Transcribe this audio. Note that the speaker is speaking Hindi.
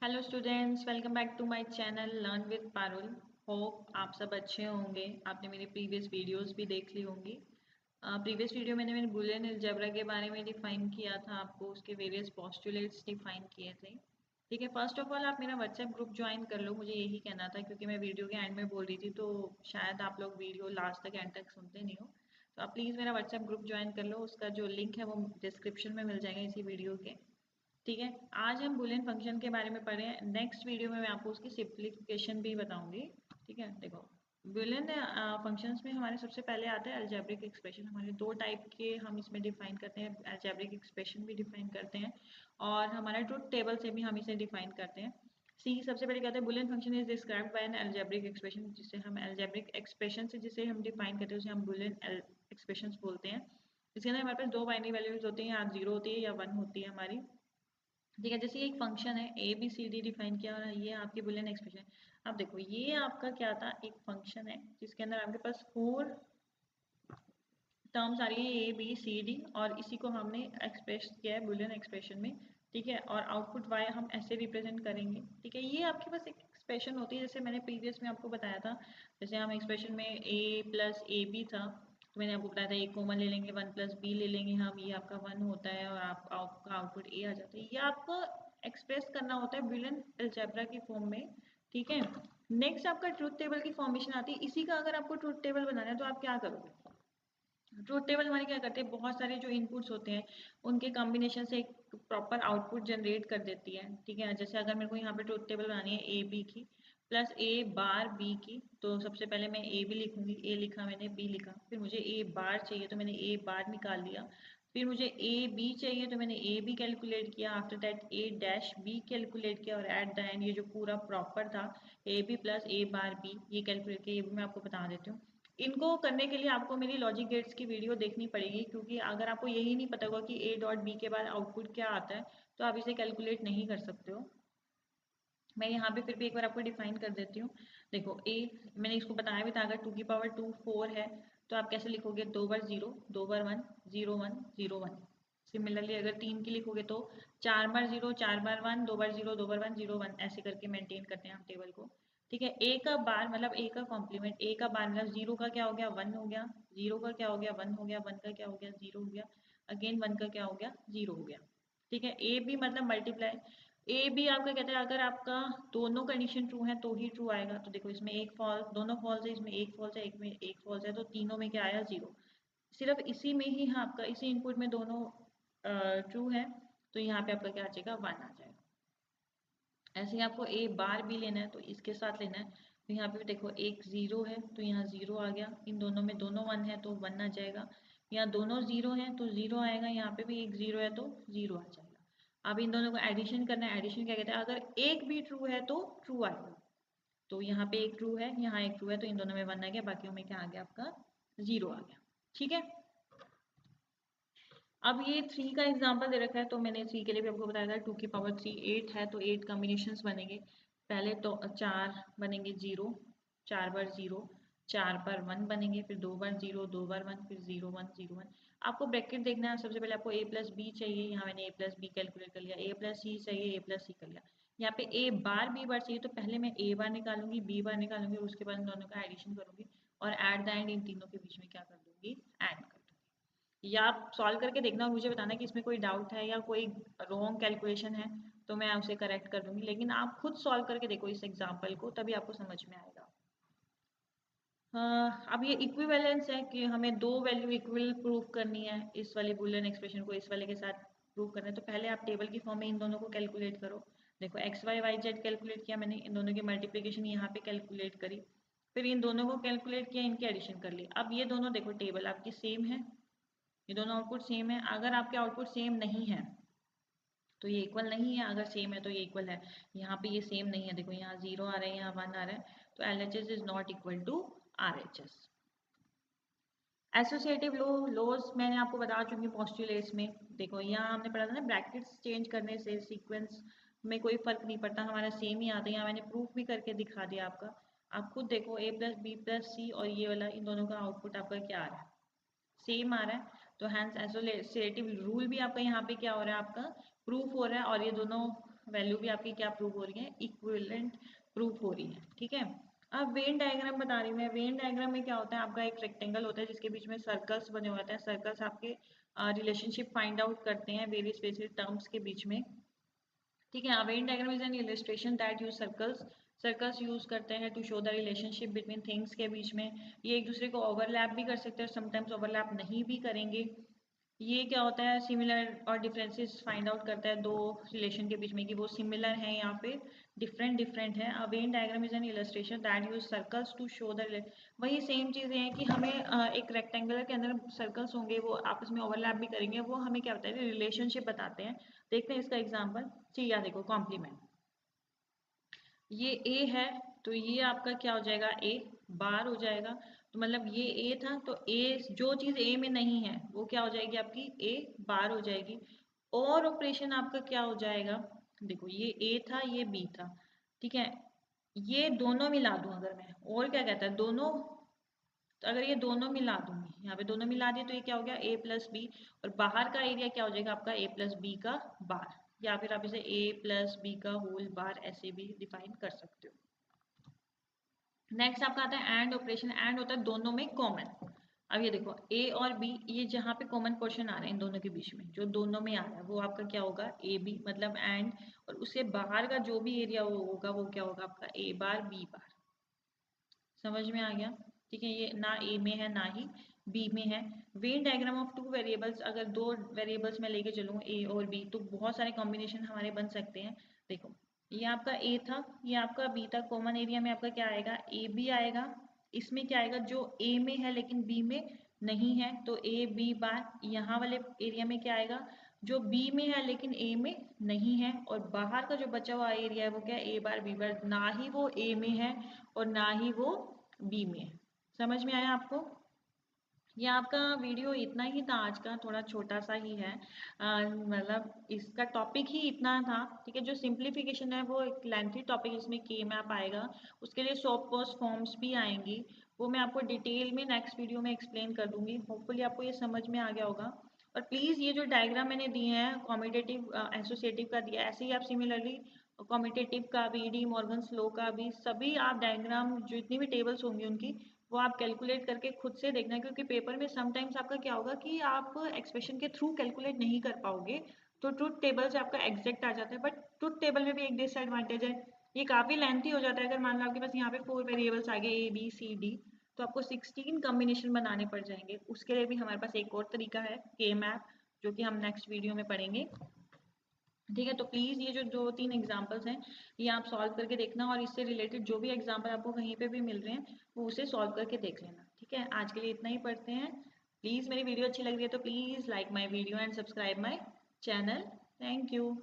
Hello students, welcome back to my channel learn with Parul. Hope आप सब अच्छे होंगे। आपने मेरी प्रीवियस वीडियोस भी देख ली होंगी। प्रीवियस वीडियो मैंने मेरे बुलियन अलजेब्रा के बारे में डिफाइन किया था, आपको उसके वेरियस पोस्टुलेट्स डिफाइन किए थे। ठीक है, फर्स्ट ऑफ ऑल आप मेरा व्हाट्सएप ग्रुप ज्वाइन कर लो, मुझे यही कहना था क्योंकि मैं वीडियो के एंड में बोल रही थी तो शायद आप लोग वीडियो लास्ट तक एंड तक सुनते नहीं हो। तो आप प्लीज़ मेरा व्हाट्सएप ग्रुप ज्वाइन कर लो, उसका जो लिंक है वो डिस्क्रिप्शन में मिल जाएगा इसी वीडियो के। ठीक है, आज हम बुलियन फंक्शन के बारे में पढ़े हैं। नेक्स्ट वीडियो में मैं आपको उसकी सिंप्लीफिकेशन भी बताऊंगी। ठीक है, देखो बुलियन फंक्शंस में हमारे सबसे पहले आता है अलजेब्रिक एक्सप्रेशन। हमारे दो टाइप के हम इसमें डिफाइन करते हैं, अलजेब्रिक एक्सप्रेशन भी डिफाइन करते हैं और हमारा ट्रुथ टेबल से भी हम इसे डिफाइन करते हैं। सी सबसे पहले कहते हैं Boolean function is described bye N algebraic expression, जिसे हम अलजेब्रिक एक्सप्रेशन से जिसे हम डिफाइन करते हैं उसे हम बुलियन एक्सप्रेशन बोलते हैं। इसके अंदर हमारे पास दो बाइनरी वैल्यूज होती हैं, या जीरो होती है या वन होती है हमारी। ठीक है, जैसे एक फंक्शन है A B C D define किया और ये आपकी बुलियन एक्सप्रेशन। अब देखो ये आपका क्या था, एक फंक्शन है जिसके अंदर आपके पास फोर टर्म्स आ रही है ए बी सी डी और इसी को हमने एक्सप्रेस किया है बुलियन एक्सप्रेशन में। ठीक है, और आउटपुट वाई हम ऐसे रिप्रेजेंट करेंगे। ठीक है, ये आपके पास एक एक्सप्रेशन होती है जैसे मैंने प्रीवियस में आपको बताया था। जैसे हम एक्सप्रेशन में ए प्लस ए बी था तो मैंने आपको बताया था एक कॉमन ले लेंगे, वन प्लस बी ले लेंगे हम, ये आपका वन होता है और आपका आउटपुट ए आ जाता है। ये आपको एक्सप्रेस करना होता है बुलियन अलजेब्रा की फॉर्म में। ठीक है, नेक्स्ट आपका ट्रूथ टेबल की फॉर्मेशन आती है। इसी का अगर आपको ट्रूथ टेबल बनाना है तो आप क्या करोगे, ट्रूथ टेबल हमारे क्या करते हैं, बहुत सारे जो इनपुट्स होते हैं उनके कॉम्बिनेशन से एक प्रॉपर आउटपुट जनरेट कर देती है। ठीक है, जैसे अगर मेरे को यहाँ पे ट्रूथ टेबल बनानी है ए बी की प्लस ए बार बी की, तो सबसे पहले मैं ए बी लिखूंगी, ए लिखा मैंने, बी लिखा, फिर मुझे ए बार चाहिए तो मैंने ए बार निकाल लिया, फिर मुझे ए बी चाहिए तो मैंने ए बी कैलकुलेट किया, after that A dash B calculate किया और एट द एंड ये जो पूरा प्रॉपर था A B plus A bar B ये कैलकुलेट किया। ये भी मैं आपको बता देती हूँ। इनको करने के लिए आपको मेरी लॉजिक गेट्स की वीडियो देखनी पड़ेगी, क्योंकि अगर आपको यही नहीं पता होगा कि ए डॉट बी के बाद आउटपुट क्या आता है तो आप इसे कैलकुलेट नहीं कर सकते हो। मैं यहाँ पे फिर भी एक बार आपको डिफाइन कर देती हूँ। देखो ए, मैंने इसको बताया भी था, अगर टू की पावर टू फोर है तो आप कैसे लिखोगे, दो बार जीरो, दो बार one, zero one zero one. Similarly अगर तीन की लिखोगे तो चार बार जीरो, चार बार वन, दो बार जीरो, दो बार वन, जीरो वन, ऐसे करके मेंटेन करते हैं हम टेबल को। ठीक है, ए का बार मतलब ए का कॉम्प्लीमेंट, ए का बार मतलब जीरो का क्या हो गया, वन हो गया, जीरो का क्या हो गया, वन हो गया, वन का क्या हो गया, जीरो हो गया, अगेन वन का क्या हो गया, जीरो हो गया। ठीक है, ए बी मतलब मल्टीप्लाई, ए बी आपका कहता है अगर आपका दोनों कंडीशन ट्रू है तो ही ट्रू आएगा। तो देखो इसमें एक फॉल्स, दोनों फॉल्स है, इसमें एक फॉल्स है, एक में एक फॉल्स है, तो तीनों में क्या आया, जीरो। सिर्फ इसी में ही हाँ आपका इसी इनपुट में दोनों ट्रू है तो यहाँ पे आपका क्या आ जाएगा, वन आ जाएगा। ऐसे ही आपको ए बार भी लेना है तो इसके साथ लेना है, तो यहाँ पे भी देखो एक जीरो है तो यहाँ जीरो आ गया, इन दोनों में दोनों वन है तो वन आ जाएगा, यहाँ दोनों जीरो है तो जीरो आएगा, यहाँ पे भी एक जीरो है तो जीरो आ जाएगा। अब इन दोनों को एडिशन करना है, एडिशन क्या कहते हैं, अगर एक भी ट्रू है तो ट्रू आएगा। तो यहाँ पे एक ट्रू है, यहाँ एक ट्रू है, तो इन दोनों में वन आ गया, बाकियों में क्या आ गया आपका, जीरो आ गया। ठीक है, अब ये थ्री का एग्जाम्पल दे रखा है तो मैंने थ्री के लिए भी आपको बताया था, टू की पावर थ्री एट है तो एट कॉम्बिनेशंस बनेंगे। पहले तो चार बनेंगे जीरो, चार बार जीरो, चार बार वन बनेंगे, फिर दो बार जीरो, दो बार वन, फिर जीरो वन जीरो वन। आपको ब्रैकेट देखना है, सबसे पहले आपको ए प्लस बी चाहिए, यहाँ मैंने ए प्लस बी कैलकुलेट कर लिया, ए प्लस सी चाहिए, ए प्लस सी कर लिया। यहाँ पे ए बार बी बार चाहिए तो पहले मैं ए बार निकालूंगी, बी बार निकालूंगी और उसके बाद इन दोनों का एडिशन करूंगी और एट द एंड इन तीनों के बीच में क्या कर दूंगी, एंड कर दूंगी। या आप सॉल्व करके देखना और मुझे बताना कि इसमें कोई डाउट है या कोई रॉन्ग कैलकुलेशन है तो मैं उसे करेक्ट कर दूंगी, लेकिन आप खुद सॉल्व करके देखो इस एग्जाम्पल को, तभी आपको समझ में आएगा। अब ये इक्विवेलेंस है कि हमें दो वैल्यू इक्वल प्रूव करनी है, इस वाले बुलियन एक्सप्रेशन को इस वाले के साथ प्रूव करना है, तो पहले आप टेबल की फॉर्म में इन दोनों को कैलकुलेट करो। देखो X Y Y Z calculate किया मैंने, इन दोनों की मल्टीप्लिकेशन यहाँ पे कैलकुलेट करी, फिर इन दोनों को कैलकुलेट किया, इनकी एडिशन कर ली। अब ये दोनों देखो टेबल आपकी सेम है, ये दोनों आउटपुट सेम है। अगर आपके आउटपुट सेम नहीं है तो ये इक्वल नहीं है, अगर सेम है तो ये इक्वल है। यहाँ पे ये सेम नहीं है, देखो यहाँ जीरो आ रहा है, यहाँ वन आ रहा है, तो L H S is not equal to R H S. Associative laws मैंने आपको बता चुकी पोस्टुलेट्स में। देखो यहाँ हमने पढ़ा था ना, ब्रैकेट्स चेंज करने से सीक्वेंस में कोई फर्क नहीं पड़ता, हमारा सेम ही आता है। यहाँ मैंने प्रूफ भी करके दिखा दिया आपका, आप खुद देखो ए प्लस बी प्लस सी और ये वाला, इन दोनों का आउटपुट आपका क्या आ रहा है, सेम आ रहा है। तो हैंस एसोसिएटिव रूल भी आपका यहाँ पे क्या हो रहा है, आपका प्रूफ हो रहा है और ये दोनों वैल्यू भी आपकी क्या प्रूव हो रही है, इक्विवेलेंट प्रूव हो रही है। ठीक है, अब वेन डायग्राम बता रही हूँ मैं। वेन डायग्राम में क्या होता है, आपका एक रेक्टेंगल होता है जिसके बीच में सर्कल्स बने हुए होते हैं। सर्कल्स आपके रिलेशनशिप फाइंड आउट करते हैं वेरियस वेरियस टर्म्स के बीच में। ठीक है, Venn diagram is an illustration that use circles. Circles use करते हैं to show the relationship between things के बीच में। ये एक दूसरे को ओवरलैप भी कर सकते हैं, समटाइम्स ओवरलैप नहीं भी करेंगे। ये क्या होता है, सिमिलर और डिफरेंसेस फाइंड आउट करता है दो रिलेशन के बीच में कि वो सिमिलर हैं या फिर डिफरेंट डिफरेंट है। A Venn diagram is an illustration that use circles to show the, वही सेम चीज़ें हैं कि हमें एक रेक्टेंगुलर के अंदर सर्कल्स होंगे, वो आपस में ओवरलैप भी करेंगे, वो हमें क्या बताते हैं, रिलेशनशिप बताते हैं। देखते हैं इसका एग्जाम्पल। ठीक है, देखो कॉम्प्लीमेंट, ये ए है तो ये आपका क्या हो जाएगा, ए बार हो जाएगा। तो मतलब ये ए था तो ए, जो चीज़ ए में नहीं है वो क्या हो जाएगी आपकी, ए बार हो जाएगी। और ऑपरेशन आपका क्या हो जाएगा, देखो ये ए था ये बी था, ठीक है, ये दोनों मिला दूं अगर मैं, और क्या कहता है दोनों, तो अगर ये दोनों मिला दूंगी, यहाँ पे दोनों मिला दिए तो ये क्या हो गया, ए प्लस बी। और बाहर का एरिया क्या हो जाएगा आपका, ए प्लस बी का बार, या फिर आप इसे ए प्लस बी का होल बार ऐसे भी डिफाइन कर सकते हो। नेक्स्ट आपका आता है एंड ऑपरेशन। एंड होता है दोनों में कॉमन। अब ये देखो ए और बी, ये जहाँ पे कॉमन पोर्शन आ रहे हैं इन दोनों के बीच में, जो दोनों में आ रहा है वो आपका क्या होगा, ए बी, मतलब एंड, और उससे बाहर का जो भी एरिया होगा वो क्या होगा आपका, ए बार बी बार। समझ में आ गया। ठीक है, ये ना ए में है ना ही बी में है। Venn diagram of two variables, अगर दो वेरिएबल्स में लेके चलूँ ए और बी, तो बहुत सारे कॉम्बिनेशन हमारे बन सकते हैं। देखो ये आपका ए था, ये आपका बी था, कॉमन एरिया में आपका क्या आएगा, ए बी आएगा। इसमें क्या आएगा, जो ए में है लेकिन बी में नहीं है तो ए बी बार। यहाँ वाले एरिया में क्या आएगा, जो बी में है लेकिन ए में नहीं है, और बाहर का जो बचा हुआ एरिया है वो क्या है, ए बार बी बार, ना ही वो ए में है और ना ही वो बी में है। समझ में आया आपको। ये आपका वीडियो इतना ही था आज का, थोड़ा छोटा सा ही है, मतलब इसका टॉपिक ही इतना था। ठीक है, जो सिंप्लीफिकेशन है वो एक लेंथी टॉपिक, इसमें के मैप आएगा, उसके लिए सॉफ्ट पोस्ट फॉर्म्स भी आएंगी, वो मैं आपको डिटेल में नेक्स्ट वीडियो में एक्सप्लेन कर दूंगी। होपफुली आपको ये समझ में आ गया होगा। और प्लीज़ ये जो डायग्राम मैंने दिए हैं, कॉम्पिटेटिव एसोसिएटिव का दिया, ऐसे ही आप सिमिलरली कॉम्पिटेटिव का भी, डी मॉर्गन स्लो का भी, सभी आप डायग्राम जितनी भी टेबल्स होंगी उनकी, वो आप कैलकुलेट करके खुद से देखना। क्योंकि पेपर में समटाइम्स आपका क्या होगा कि आप एक्सप्रेशन के थ्रू कैलकुलेट नहीं कर पाओगे, तो ट्रुथ टेबल से आपका एग्जैक्ट आ जाता है। बट ट्रुथ टेबल में भी एक डिसएडवांटेज है, ये काफ़ी लेंथी हो जाता है। अगर मान लो आपके पास यहाँ पे 4 वेरिएबल्स आ गए ए बी सी डी, तो आपको 16 कॉम्बिनेशन बनाने पड़ जाएंगे। उसके लिए भी हमारे पास एक और तरीका है, के मैप, जो कि हम नेक्स्ट वीडियो में पढ़ेंगे। ठीक है, तो प्लीज़ ये जो 2-3 एग्जांपल्स हैं ये आप सॉल्व करके देखना, और इससे रिलेटेड जो भी एग्जांपल आपको कहीं पे भी मिल रहे हैं वो उसे सॉल्व करके देख लेना। ठीक है, आज के लिए इतना ही पढ़ते हैं। प्लीज़ मेरी वीडियो अच्छी लग रही है तो please like my video and subscribe my channel. Thank you.